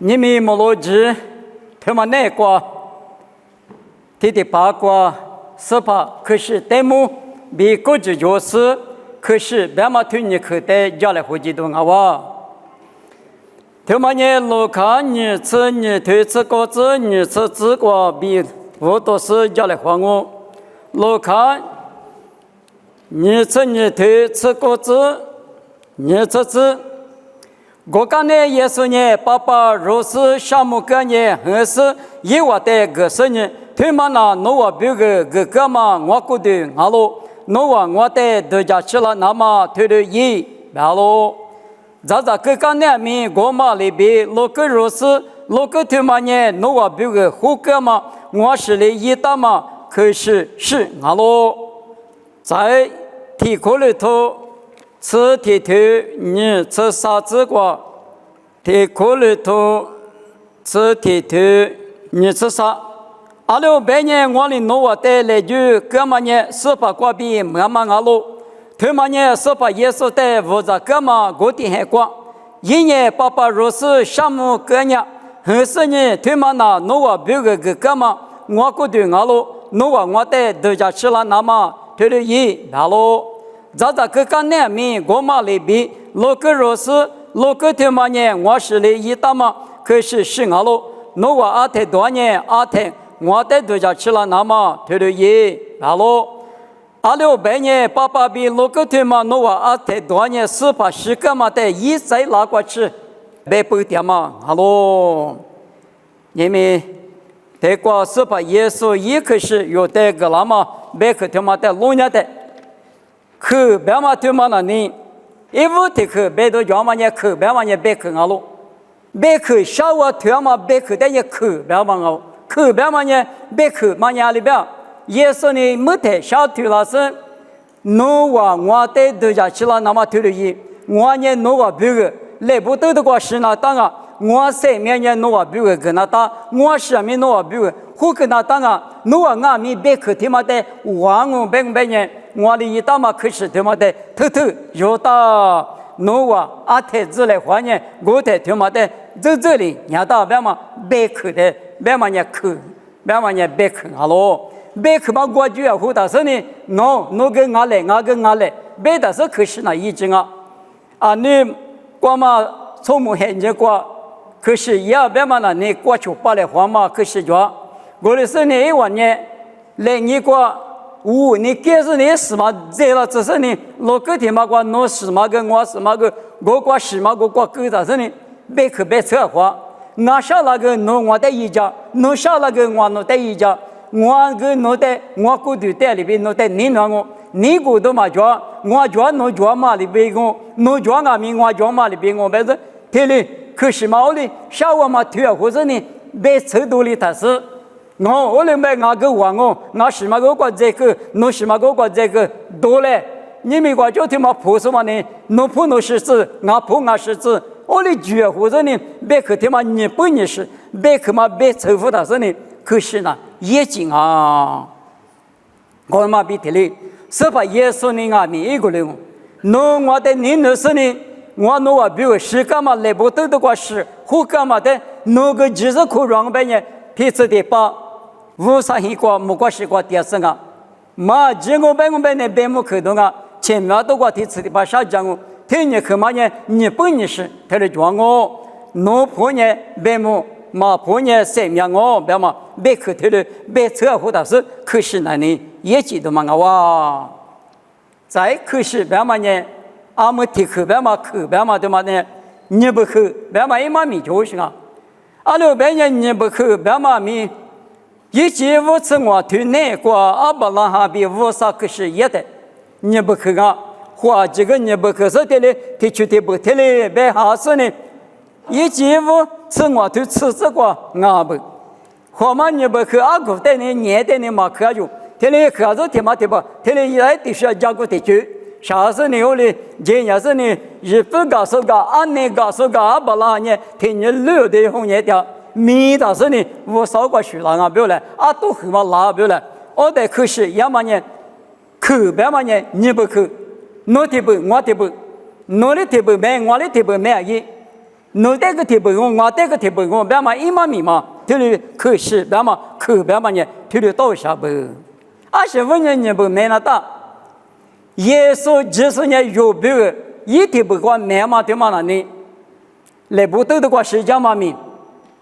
你们莫罗吉，他们那个，提的八卦是吧？可是对么？比国际就是，可是别嘛推你口袋家来回去动啊哇！他们呢，路看你吃你推吃果子，你吃紫瓜比我都是家来还我。路看你吃你推吃果子，你吃吃。我讲呢，也是呢，爸爸若是项目个呢，还是一万的个是呢，他们呢，我别个嘛，我估计阿罗。我的都家吃了，那么推的一白喽。咱各个人民我嘛里边，如果如是，如果他们呢，我比个胡个嘛，我是的一大嘛，可是阿罗，在题库里头，吃题头你吃啥子瓜？题库里头吃题头你吃啥？阿罗白年我的我带来就哥们呢，是把瓜比慢慢阿罗，他们呢是把耶稣带负责哥们过点海瓜，一年爸爸若是项目个呢，还是呢他们呢我比个哥们我过点阿罗，我带都家吃了那么他的一阿罗，咱各个人民我嘛里边，如果若是如果他们呢我是的一大嘛，可是阿罗，我阿太多年阿太。我带都家吃了那么推的一阿罗，阿六百年爸爸比六个推嘛，我阿太多年是把十个嘛带一再拿过去，别不点嘛阿罗，因为这个是把耶稣一开始有带个那么别个他妈带六年的，可别嘛他妈那你，一五的可别都叫嘛呢可别嘛呢别可阿罗，别可小我他妈别可带也可别嘛阿。可别嘛呢，别可嘛呢里边，耶稣呢没得小推老师，我带都家去了，那么推了一，我呢我别个来不得的个是那当啊，我上面呢我别个跟他打，我下面我别个胡跟他打啊，我俺们别可他妈的，我别呢，我的一打嘛可是他妈的偷又打。我阿太子来还呢，我太他妈的这里，人家别嘛别可的。别嘛呢可，别嘛呢别可阿罗，别可嘛我就要回答说呢，我跟俺来，别的是可是那已经啊，你光嘛从没看见过，可是也别嘛那你过去把来还嘛，可是说，我的是呢一万年来你过，你给是你是嘛，这了只是呢，老个天嘛过，侬是嘛个我是嘛个，我过是嘛我过狗的是呢，别可别扯话。我下那个我带一家，侬下那个我带一家，我跟侬带我骨头带里边侬带你那我，你骨头嘛叫我叫侬叫嘛里边我，侬叫俺们我叫嘛里边我，但是这里可是嘛我哩下我嘛推或者呢别扯多里他是，我哩买俺个我是嘛个过这个，侬是嘛个过这个多嘞，你们我叫他妈婆什么呢？侬婆侬是子，俺婆俺是子。我的主要或者呢，别个他妈你不认识，别个嘛别仇富他说呢，可是呢，眼睛啊，我嘛比这里，是把耶稣呢啊，每一个人，我的你那是呢，我比如是干嘛来不得的个事，或干嘛的，个就是可让别人彼此的把无啥一个没关系个电视啊，嘛结果别呢别没可动啊，前面都个彼此的把啥讲哦。听你可嘛呢？你不认识，他就叫我，侬婆呢别么，马婆呢三面我别嘛，别可他的别扯胡大事，可是那里也记得嘛哇，再可是别嘛呢，俺们提可别嘛可别嘛对嘛呢？你不可别嘛一嘛米就是啊，阿六别呢你不可别嘛米，一切无此我推那个阿伯拉哈比无啥可是也的，你不可啊。或这个你不可是的嘞，提出的不提嘞，别好事呢。一节目吃我都吃这个阿不，或嘛你不可阿古的呢，年的呢嘛可就，提嘞可是提嘛提不，提嘞来的需要加个提出，啥事呢？我嘞，今年是呢，日本告诉个，安内告诉个，阿不拉呢，提你六的红叶条，米的是呢，我少个水了啊，不要来，啊都很嘛拉不要来，我的可是要么呢，可别嘛呢，你不可。侬提不，我提不，侬的提不买，我的提不买一， no de cái thì bự ngon ngõ de cái thì bự ngon bé mà im mà mì mà thì khử sự bé mà khử bé mà nhẹ thì tôi sao bự à sẽ vấn đề nhẹ bự mẹ nó ta Giêsu Giêsu nhẹ yêu bự ý thì bự quan mẹ mà thì mà là nè lệ bút tư được qua sự gia mà mì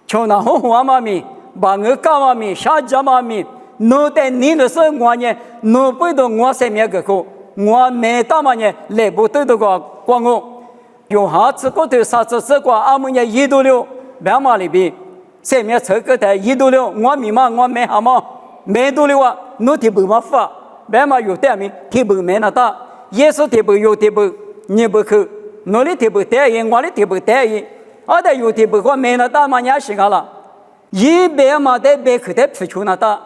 cho nó hoa mà mì bà ngữ ca mà mì sa gia mà mì no de ni nó sẽ ngoan nhẹ no bự đồ ngoan sẽ mẹ cái cô ngoan mẹ ta mà nhẹ lệ bút tư được qua quang ngô用哈子过头啥子是过阿姆也一度了，别嘛里边，上面车个台一度了，我密码我没好嘛，没度了啊，侬提不嘛发，别嘛有点名提不没那大，耶稣提不有提不，你不去，侬里提不带人，我里提不带人，阿的有提不我没那大嘛也是个了，一别嘛的别去的皮球那大，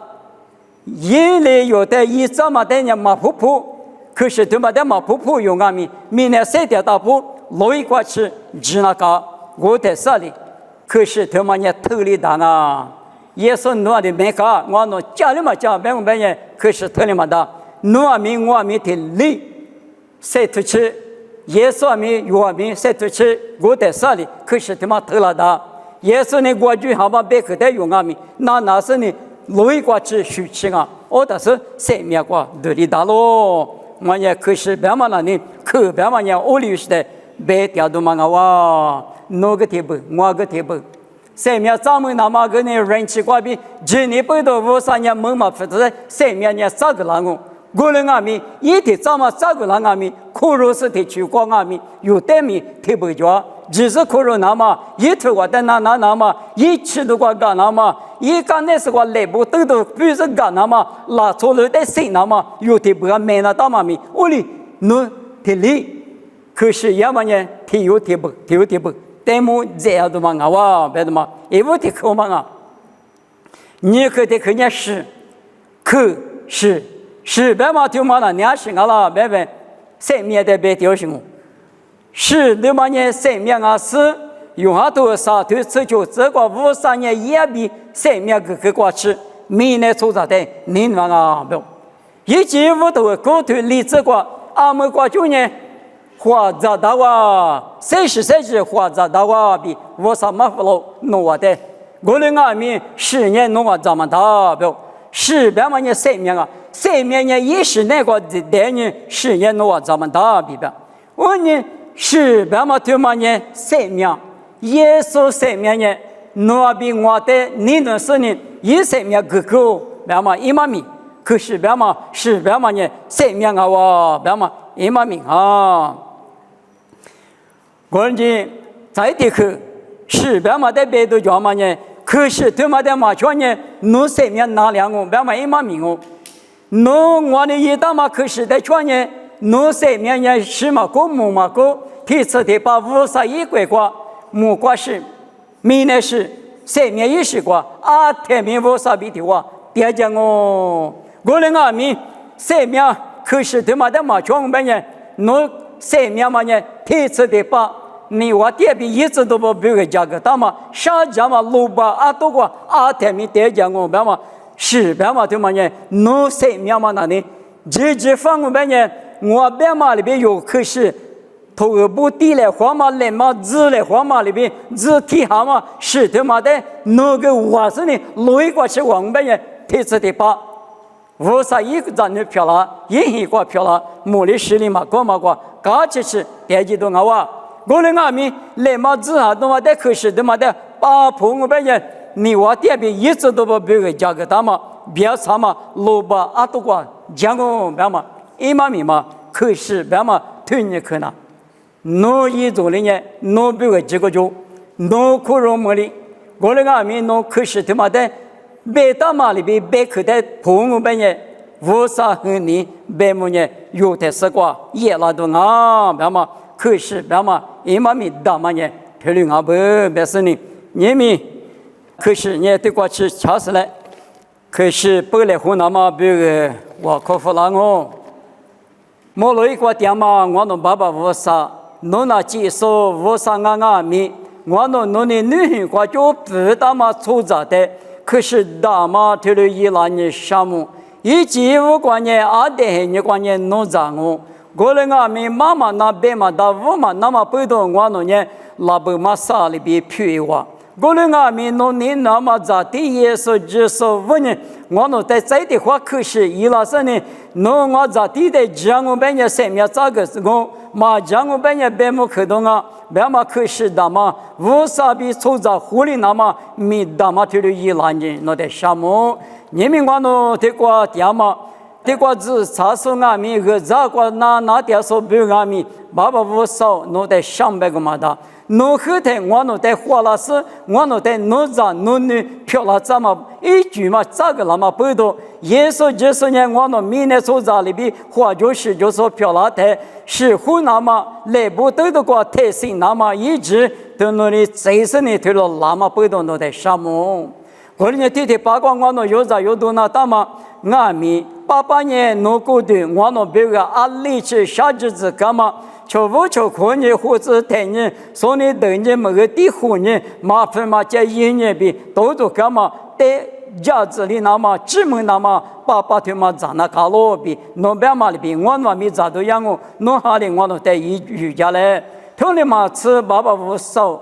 一类有的一早嘛的人马普普，可是他妈的马普普用阿米，明年谁的大普？罗伊瓜吃只那个我在这里，可是他们也偷里大呢。耶稣诺的没个，我诺家里嘛家别个别人，可是偷里嘛大，诺米我米的里，谁偷吃？耶稣米我米谁偷吃？我在这里，可是他妈偷了的。耶稣呢，我就好把别个的用阿米，那是呢罗伊瓜吃虚吃啊，我倒是谁面瓜得里大咯。我也可是别嘛那呢，可别嘛也屋里是的。别条都嘛哇，哪个贴不，我个贴不，上面咱们那么个呢人气挂比，今年不到53年猛嘛，或者上面呢啥个人哦，我们阿米一天咱们啥个人阿米，可如是的去光阿米，有的米贴不着，只是可如那么一头我的那么，一吃都过干那么，一干那是我来不都不是干那么，拉错了的谁那么，有的不没那大嘛米，屋里侬贴里。可是要么呢，体有体不，但么这样的嘛哇，别的嘛，也不体口嘛啊。你可得看见是，可是别嘛就嘛了，你还是个啦，别，生命的别丢心哦。是的嘛呢，生命啊是用下多少头吃就这个53年也比生命个过去，明年出啥的，你嘛啊不，一几乎都过头离这个阿们过去呢。花扎大哇，30花扎大哇比我啥嘛不喽弄我的，我的阿米10年弄我怎么大不？10嘛呢生命啊，10年呢20那个的呢10年弄我怎么大比吧？我呢10嘛对嘛呢生命，耶稣生命呢，弄比我的你那是呢一生命个个，别嘛一嘛米，可是别嘛10嘛呢生命啊哇，别嘛一嘛米啊。关键在这个是别嘛的别的叫嘛呢？可是他妈的嘛叫呢，侬生命哪两个？别嘛一嘛命哦，侬我的一大嘛可是的叫呢，侬生命呢是嘛个木嘛个，第次的把51块瓜，木瓜是，明年是生命20瓜，啊天命50比的话，别讲哦，我的阿米生命可是他妈的嘛叫我们呢，侬生命嘛呢，第次的把。你我这边一直都不别个价格，但嘛上家嘛路吧啊多个啊天米得讲我别嘛是别嘛对嘛呢？侬生命嘛那呢？这方面呢，我别嘛里边有可是头部地来黄嘛来嘛字来黄嘛里边字体下嘛是他妈的那个我是呢，路一过去往边呢，提次的把。51个咱的票了，1过票了，莫里10里嘛过嘛过，搞起是点几多啊哇？我的阿米来嘛之下，他妈的可是他妈的把朋友们人，你我这边一直都不别个价格大嘛，别啥嘛，萝卜啊多个讲个别嘛，一嘛米嘛，可是别嘛推你可能，侬一做的呢，侬别个这个就，侬可容么的，我的阿米侬可是他妈的，别大嘛里边别可的朋友们人，无啥和你别么呢，有的是个也拉都啊，别嘛。可是别嘛，一嘛米大嘛呢，漂亮啊不？别是呢，你们可是你对过去瞧死了，可是不来湖南嘛，别个我克服了我，莫来一个点嘛，我侬爸爸无啥，侬那技术无啥阿米，我侬的女人国就不大嘛粗杂的，可是大嘛头了一拉你项目，以及无关呢，阿的你关呢弄脏我。过来俺们妈妈那边嘛，到我嘛那么不多我那呢，拉不嘛啥里边皮哇。过来俺们那你那么在地耶稣基督问呢，我那在在的话可是伊拉说呢，那我在地的讲我们也生命这个是我嘛讲我们也别么可动啊，别么可是的嘛，我啥比出在湖里那么米的嘛就伊拉呢，那在什么？你们我那这个点嘛？这个是查出俺们和这个那点说不俺们，爸爸我少那在上百个嘛的。侬后头我侬在花了是，我侬在侬长侬女漂了这么一句嘛，这个那么不多。耶稣就是呢，我侬明年所在里边，或者是就说漂了的，是湖那么来不得的个特性那么一直到侬的最深的头了那么不多侬在什么？我呢天天八卦我侬有啥有多那大嘛？俺们88年侬过的，我侬别个阿里去下日子干嘛？求不求可你或者太你，说你等你某个地户呢，麻烦嘛在一年比都干嘛？在家子里那么姊妹那么爸他妈长那卡罗比，侬别嘛里边我那没咋都养我，侬哈里我侬在瑜伽嘞，同你嘛吃爸爸无少，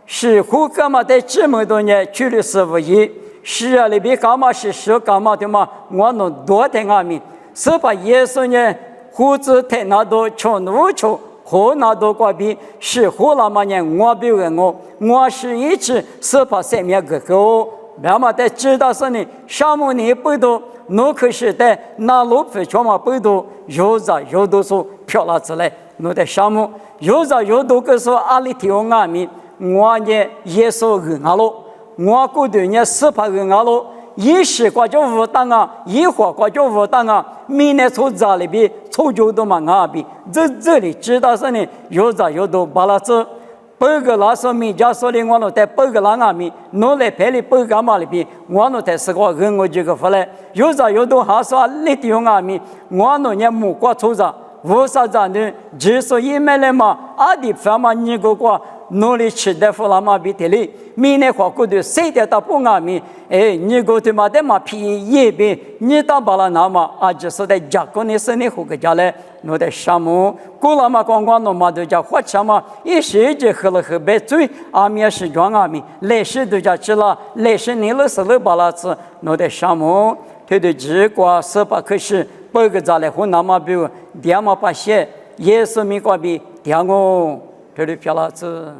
是胡干嘛在姊妹多年去的是无一，是啊里边干嘛是说干嘛的嘛，我侬多在俺们，是把耶稣呢胡子太那多求怒求。河那多瓜比是河那么年我比我是一直是把生命个狗，别嘛在知道是呢，项目你不多，侬可是在那路费全嘛不多，有啥有多数漂了出来，侬在项目有啥有多个说阿里提我阿米，我呢耶稣人阿罗，我过对呢是怕人阿罗。一时挂就无当啊，一会挂就无当啊。明年从这里边出就都嘛阿比，这里知道是呢，有啥有多巴拉子，八个老师米家说的我侬在八个老阿米，侬来陪里八个嘛里边，我侬在是个人我这个回来，有啥有多还说你的阿米，我侬也木瓜出啥，无啥子呢？只说一买来嘛，阿弟反嘛你个个。努力吃的富拉马比特里，明年花过的谁的到不阿米？哎，你过去嘛的嘛皮也边，你到巴拉那嘛啊，就是在家过你生的户个家嘞，侬在什么？过了嘛光光侬嘛都叫花钱嘛，一时就喝了喝白醉，阿米是装阿米，来时都叫吃了，来时你了是了巴拉吃，侬在什么？他的结果是把可是八个家来湖南嘛比，两嘛八些，也是没关比，两个。这里漂了子。